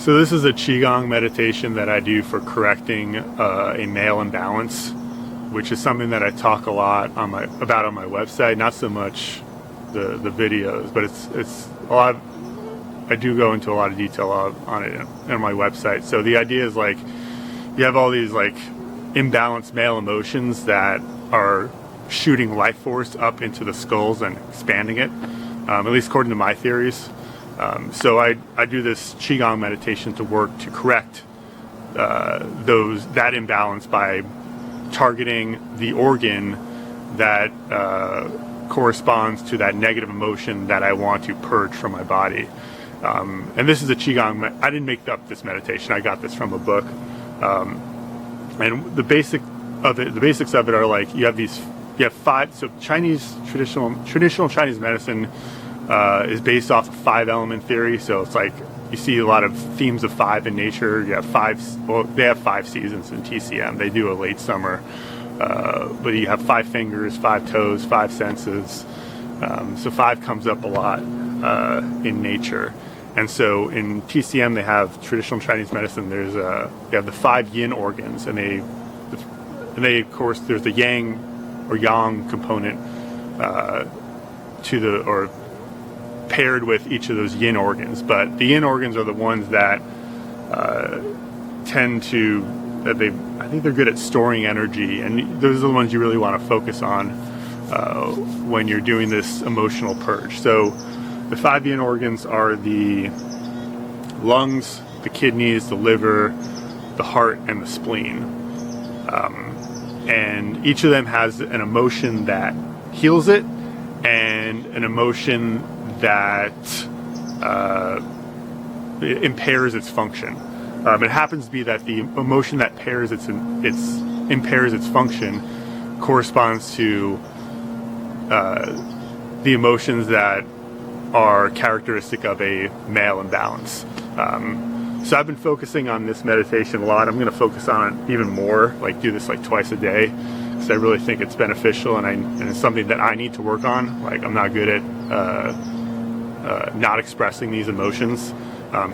So this is a Qigong meditation that I do for correcting a male imbalance, which is something that I talk a lot about on my website. Not so much the videos, but it's a lot. I do go into a lot of detail on it on my website. So the idea is like you have all these like imbalanced male emotions that are shooting life force up into the skulls and expanding it, at least according to my theories. So I do this Qigong meditation to work to correct that imbalance by targeting the organ that corresponds to that negative emotion that I want to purge from my body. And this is a Qigong. I didn't make up this meditation. I got this from a book. And the basics of it are like you have five. So traditional Chinese medicine is based off of 5-element theory. So it's like you see a lot of themes of 5 in nature. You have 5. Well, they have 5 seasons in TCM. They do a late summer, but you have 5 fingers, 5 toes, 5 senses. So 5 comes up a lot in nature. And so in TCM, they have traditional Chinese medicine. They have the 5 yin organs, and they of course there's the yang or yang component paired with each of those yin organs. But the yin organs are the ones that I think they're good at storing energy, and those are the ones you really want to focus on when you're doing this emotional purge. So the 5 yin organs are the lungs, the kidneys, the liver, the heart, and the spleen. And each of them has an emotion that heals it and an emotion that impairs its function. It happens to be that the emotion that impairs its function corresponds to the emotions that are characteristic of a male imbalance. So I've been focusing on this meditation a lot. I'm going to focus on it even more, like do this like twice a day, because I really think it's beneficial, and it's something that I need to work on. Like I'm not good at not expressing these emotions.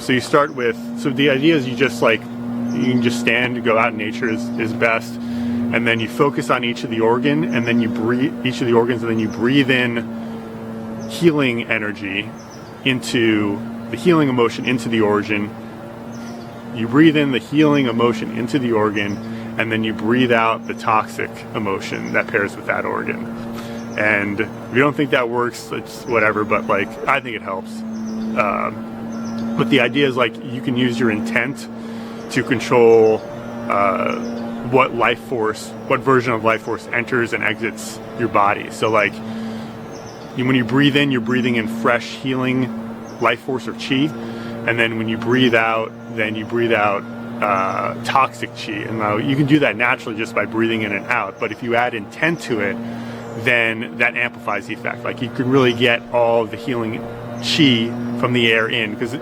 So you start with, so the idea is you can just stand, go out in nature is best, and then you focus on each of the organs, and then you breathe in healing energy into the healing emotion into the organ. You breathe in the healing emotion into the organ, and then you breathe out the toxic emotion that pairs with that organ. And if you don't think that works, it's whatever, but like I think it helps. But the idea is like you can use your intent to control what version of life force enters and exits your body. So like when you breathe in, you're breathing in fresh healing life force or chi, and then when you breathe out, then you breathe out toxic chi. And now you can do that naturally just by breathing in and out, but if you add intent to it, then that amplifies the effect. Like you can really get all the healing chi from the air in, because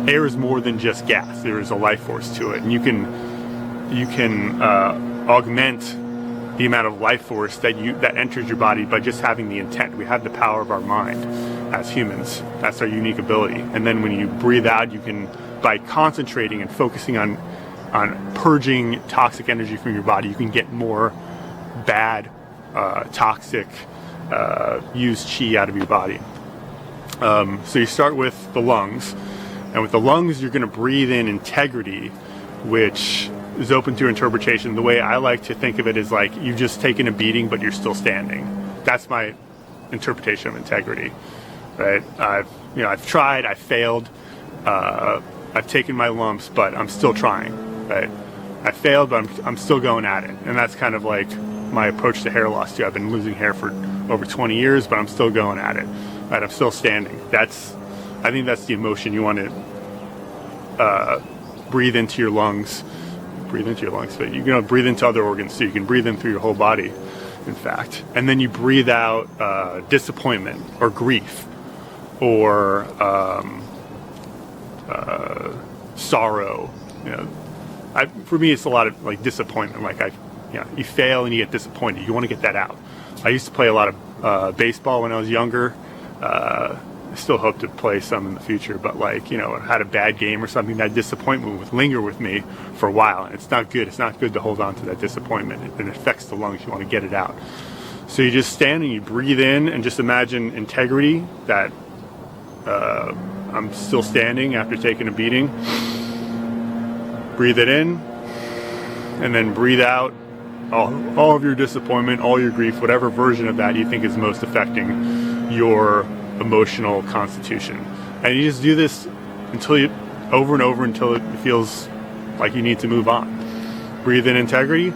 air is more than just gas. There is a life force to it, and you can augment the amount of life force that enters your body by just having the intent. We have the power of our mind as humans. That's our unique ability. And then when you breathe out, you can, by concentrating and focusing on purging toxic energy from your body, you can get more bad, toxic, used chi out of your body. So you start with the lungs, and with the lungs, you're going to breathe in integrity, which is open to interpretation. The way I like to think of it is like you've just taken a beating, but you're still standing. That's my interpretation of integrity, right? I've tried, I've failed, I've taken my lumps, but I'm still trying, right? I failed, but I'm still going at it, and that's kind of like my approach to hair loss too. I've been losing hair for over 20 years, but I'm still going at it, right? I'm still standing. I think that's the emotion you want to breathe into your lungs. Breathe into your lungs, but you're going to breathe into other organs too. You can breathe in through your whole body, in fact. And then you breathe out disappointment or grief or sorrow. For me, it's a lot of like disappointment. Like you fail and you get disappointed. You want to get that out. I used to play a lot of baseball when I was younger. I still hope to play some in the future, but like, you know, I had a bad game or something, that disappointment would linger with me for a while, and it's not good. It's not good to hold on to that disappointment. It affects the lungs. You want to get it out. So you just stand and you breathe in and just imagine integrity, that I'm still standing after taking a beating. Breathe it in, and then breathe out all of your disappointment, all your grief, whatever version of that you think is most affecting your emotional constitution. And you just do this over and over until it feels like you need to move on. Breathe in integrity.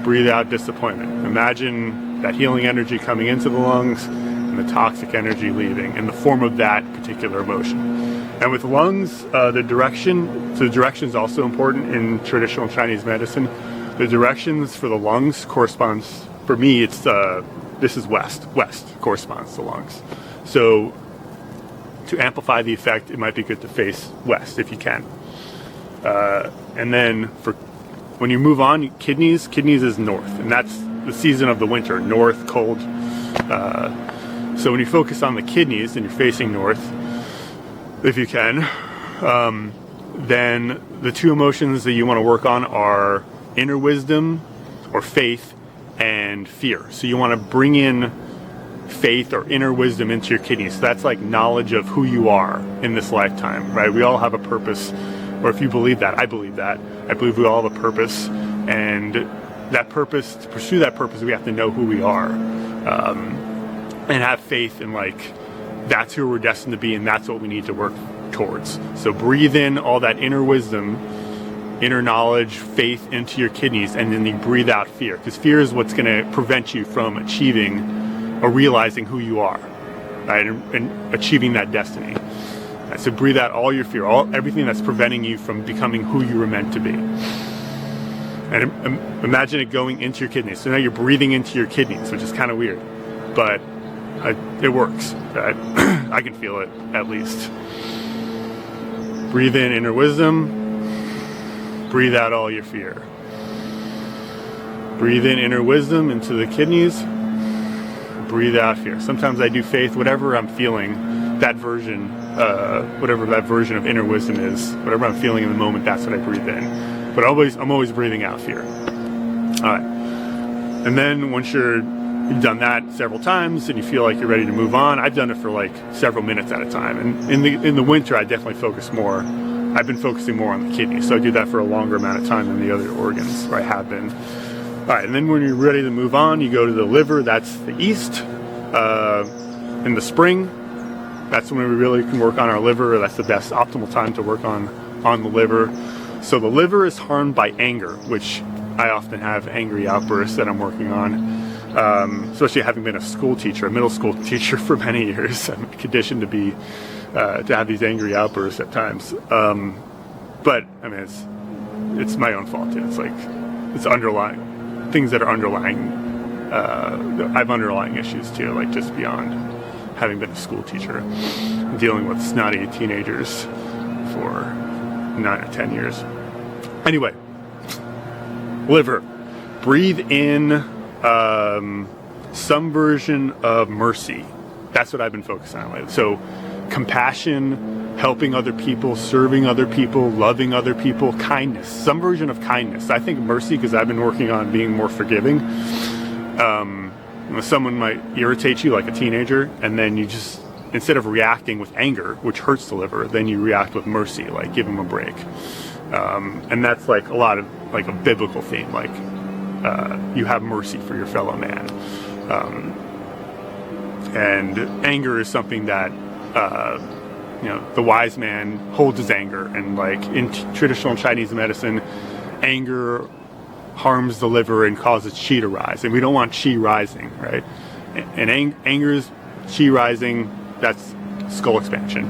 Breathe out disappointment. Imagine that healing energy coming into the lungs and the toxic energy leaving in the form of that particular emotion. And with lungs, the direction is also important in traditional Chinese medicine. The directions for the lungs corresponds, for me, it's this is west. West corresponds to lungs. So to amplify the effect, it might be good to face west if you can. And then when you move on, kidneys is north, and that's the season of the winter, north, cold. So when you focus on the kidneys and you're facing north, if you can, then the two emotions that you want to work on are inner wisdom or faith and fear. So you want to bring in faith or inner wisdom into your kidneys. So that's like knowledge of who you are in this lifetime, right? We all have a purpose, or if you believe that, I believe that. I believe we all have a purpose, and that purpose, to pursue that purpose, we have to know who we are, and have faith in like, that's who we're destined to be, and that's what we need to work towards. So breathe in all that inner wisdom, inner knowledge, faith into your kidneys, and then you breathe out fear, because fear is what's going to prevent you from achieving or realizing who you are, right, and achieving that destiny. Right, so breathe out all your fear, everything that's preventing you from becoming who you were meant to be. And imagine it going into your kidneys. So now you're breathing into your kidneys, which is kind of weird, but it works. Right? I can feel it, at least. Breathe in inner wisdom. Breathe out all your fear. Breathe in inner wisdom into the kidneys. Breathe out fear. Sometimes I do faith, whatever I'm feeling, that version, whatever that version of inner wisdom is, whatever I'm feeling in the moment, that's what I breathe in. But I'm always breathing out fear. All right. And then once you've done that several times and you feel like you're ready to move on, I've done it for like several minutes at a time. And in the winter, I definitely focus more. I've been focusing more on the kidneys, so I do that for a longer amount of time than the other organs, or I have been. All right, and then when you're ready to move on, you go to the liver. That's the east. In the spring, that's when we really can work on our liver. That's the best optimal time to work on the liver. So the liver is harmed by anger, which I often have angry outbursts that I'm working on. Especially having been a school teacher, a middle school teacher for many years, I'm conditioned to have these angry outbursts at times. But I mean, it's my own fault too. It's like it's underlying things that are underlying. I have underlying issues too, like just beyond having been a school teacher, dealing with snotty teenagers for 9 or 10 years. Anyway, liver, breathe in some version of mercy. That's what I've been focusing on lately. So compassion, helping other people, serving other people, loving other people, kindness, some version of kindness. I think mercy, because I've been working on being more forgiving. Someone might irritate you like a teenager, and then you just, instead of reacting with anger, which hurts the liver, then you react with mercy, like give them a break. And that's like a lot of like a biblical theme, like you have mercy for your fellow man. And anger is something that the wise man holds his anger, and like in traditional Chinese medicine, anger harms the liver and causes qi to rise, and we don't want qi rising, right? And anger is qi rising, that's skull expansion.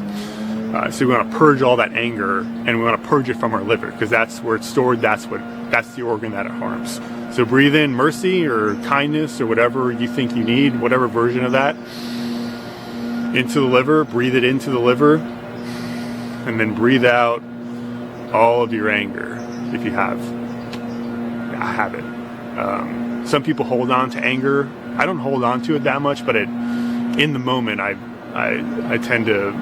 So we want to purge all that anger, and we want to purge it from our liver, because that's where it's stored. That's the organ that it harms. So breathe in mercy or kindness or whatever you think you need, whatever version of that, into the liver. Breathe it into the liver, and then breathe out all of your anger if you have it. Some people hold on to anger. I don't hold on to it that much, but in the moment, I tend to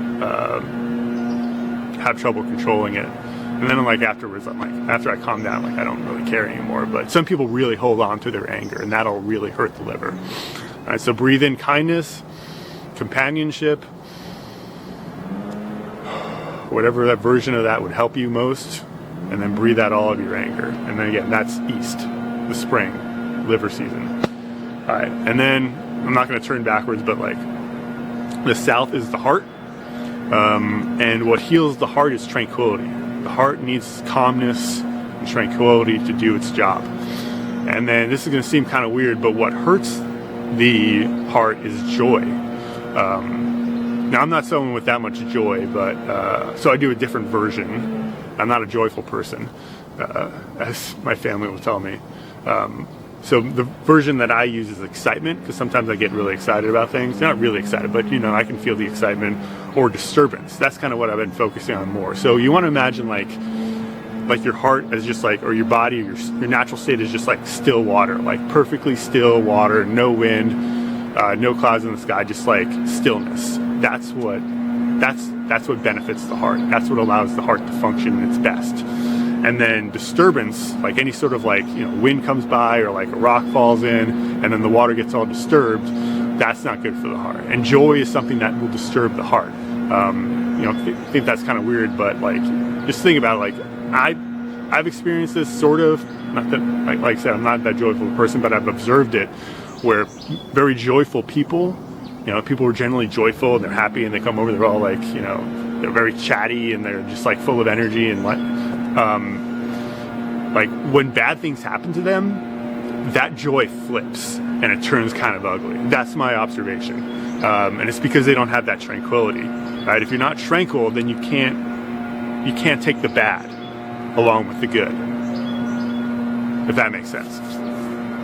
have trouble controlling it. And then like afterwards, I'm like, after I calm down, like I don't really care anymore. But some people really hold on to their anger, and that'll really hurt the liver. All right, so breathe in kindness, companionship, whatever that version of that would help you most, and then breathe out all of your anger. And then again, that's east, the spring, liver season. All right, and then I'm not going to turn backwards, but like the south is the heart, and what heals the heart is tranquility. The heart needs calmness and tranquility to do its job. And then this is going to seem kind of weird, but what hurts the heart is joy. Now I'm not someone with that much joy, but so I do a different version. I'm not a joyful person, as my family will tell me. So the version that I use is excitement, because sometimes I get really excited about things. Not really excited, but you know, I can feel the excitement, or disturbance. That's kind of what I've been focusing on more. So you want to imagine like your heart is just like, or your body, your natural state is just like still water, like perfectly still water, no wind, no clouds in the sky, just like stillness. That's what benefits the heart. That's what allows the heart to function at its best. And then disturbance, like any sort of like, you know, wind comes by, or like a rock falls in and then the water gets all disturbed, that's not good for the heart. And joy is something that will disturb the heart. You know, I think that's kind of weird, but like, just think about it, like I've experienced this sort of, not that, like I said, I'm not that joyful person, but I've observed it where very joyful people, you know, people are generally joyful and they're happy and they come over, they're all like, you know, they're very chatty and they're just like full of energy and what. Like when bad things happen to them, that joy flips and it turns kind of ugly. That's my observation. And it's because they don't have that tranquility, right? If you're not tranquil, then you can't take the bad along with the good, if that makes sense.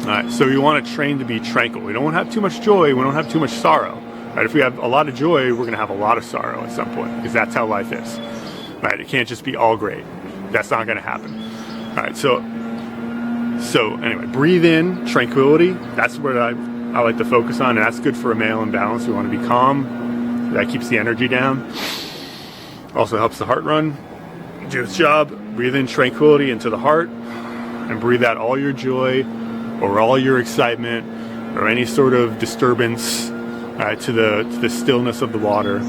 All right, so you want to train to be tranquil. We don't want to have too much joy. We don't have too much sorrow. Right? If we have a lot of joy, we're going to have a lot of sorrow at some point, because that's how life is. Right? It can't just be all great. That's not going to happen. All right, so anyway, breathe in tranquility. That's what I like to focus on, and that's good for a male imbalance. We want to be calm. That keeps the energy down. Also helps the heart run, do its job. Breathe in tranquility into the heart, and breathe out all your joy, or all your excitement, or any sort of disturbance to the stillness of the water.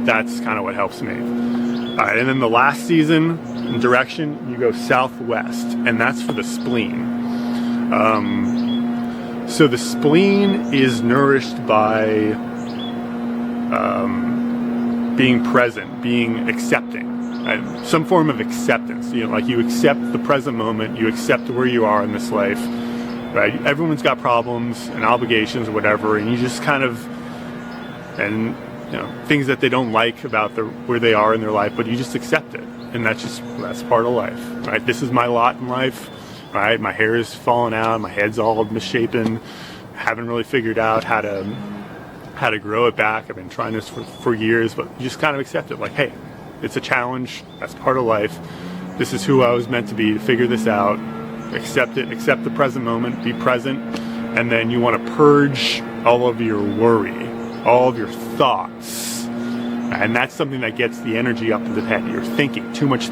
That's kind of what helps me. All right, and then the last season direction, you go southwest, and that's for the spleen. So the spleen is nourished by being present, being accepting, right? Some form of acceptance. You know, like you accept the present moment, you accept where you are in this life, right? Everyone's got problems and obligations or whatever, and you just kind of, and you know, things that they don't like about where they are in their life, but you just accept it, and that's part of life, right? This is my lot in life, right? My hair is falling out, my head's all misshapen, haven't really figured out how to grow it back. I've been trying this for years, but you just kind of accept it, like, hey, it's a challenge, that's part of life, this is who I was meant to be, to figure this out, accept it, accept the present moment, be present, and then you want to purge all of your worry, all of your thoughts, and that's something that gets the energy up into the head. You're thinking, too much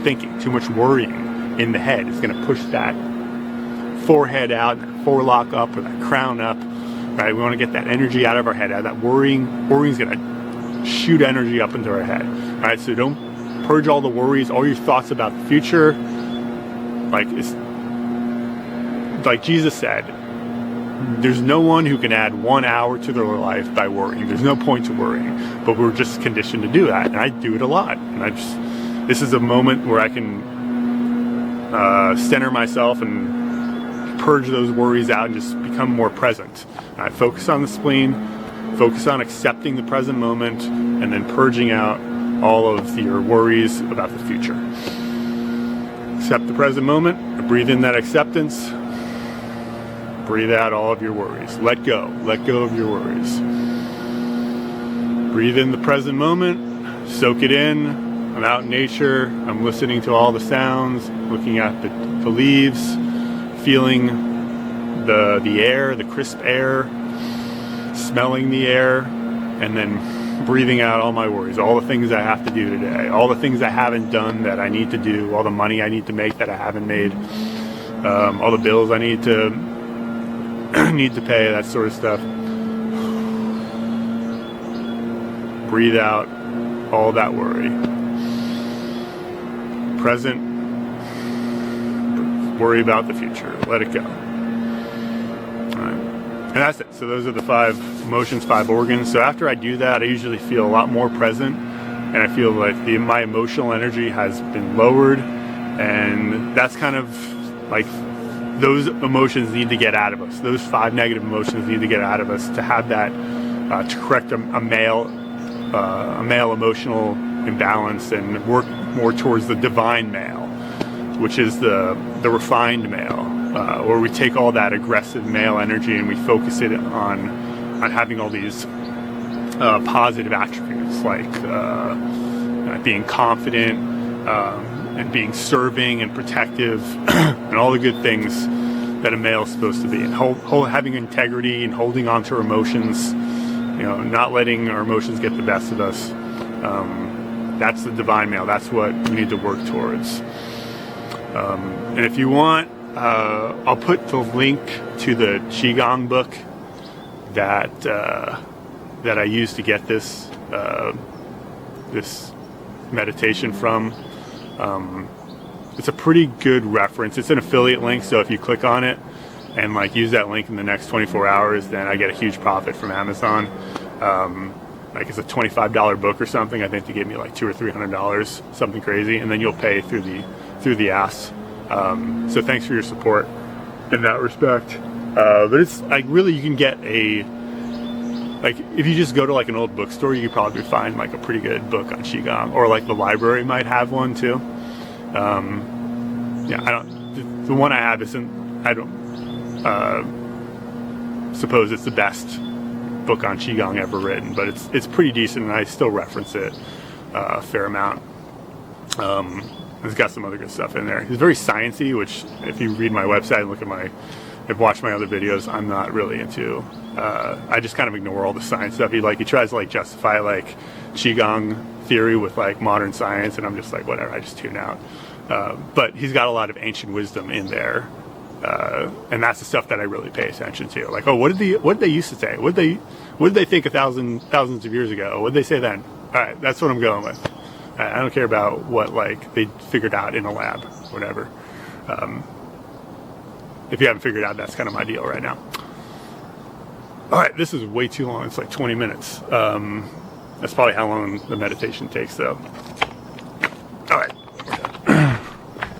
worrying in the head is going to push that forehead out, that forelock up, or that crown up, right? We want to get that energy out of our head. That worrying is going to shoot energy up into our head, right? So don't purge all the worries, all your thoughts about the future. Like Jesus said, there's no one who can add 1 hour to their life by worrying. There's no point to worrying, but we're just conditioned to do that, and I do it a lot. And this is a moment where I can center myself and purge those worries out and just become more present. I focus on the spleen, focus on accepting the present moment, and then purging out all of your worries about the future. Accept the present moment, breathe in that acceptance, breathe out all of your worries. Let go of your worries. Breathe in the present moment, soak it in. I'm out in nature, I'm listening to all the sounds, looking at the leaves, feeling the air, the crisp air, smelling the air, and then breathing out all my worries, all the things I have to do today, all the things I haven't done that I need to do, all the money I need to make that I haven't made, all the bills I need to pay, that sort of stuff. Breathe out all that worry. Present, worry about the future. Let it go. All right. And that's it. So those are the 5 emotions, 5 organs. So after I do that, I usually feel a lot more present, and I feel like my emotional energy has been lowered, and that's kind of like those emotions need to get out of us. Those 5 negative emotions need to get out of us to have that to correct a male emotional imbalance and work more towards the divine male, which is the refined male, where we take all that aggressive male energy and we focus it on having all these positive attributes like being confident and being serving and protective and all the good things that a male is supposed to be, and having integrity and holding on to our emotions, not letting our emotions get the best of us. That's the divine male. That's what we need to work towards. And if you want, I'll put the link to the Qigong book that I used to get this meditation from. It's a pretty good reference. It's an affiliate link, so if you click on it and use that link in the next 24 hours, then I get a huge profit from Amazon. It's a $25 book or something. I think they gave me $200 or $300, something crazy, and then you'll pay through the ass. So thanks for your support in that respect. But it's really, you can get if you just go to an old bookstore, you could probably find a pretty good book on Qigong, or the library might have one too. The one I have isn't, I don't suppose it's the best book on Qigong ever written, but it's pretty decent, and I still reference it a fair amount. It's got some other good stuff in there. It's very sciencey, which if you read my website and and watch my other videos, I'm not really into. I just kind of ignore all the science stuff. He tries to justify Qigong theory with modern science, and I'm just whatever. I just tune out. But he's got a lot of ancient wisdom in there, and that's the stuff that I really pay attention to. What did they used to say? What did they think thousands of years ago? What did they say then? All right, that's what I'm going with. I don't care about what they figured out in a lab, whatever. If you haven't figured out, that's kind of my deal right now. All right, this is way too long. It's 20 minutes. That's probably how long the meditation takes, though.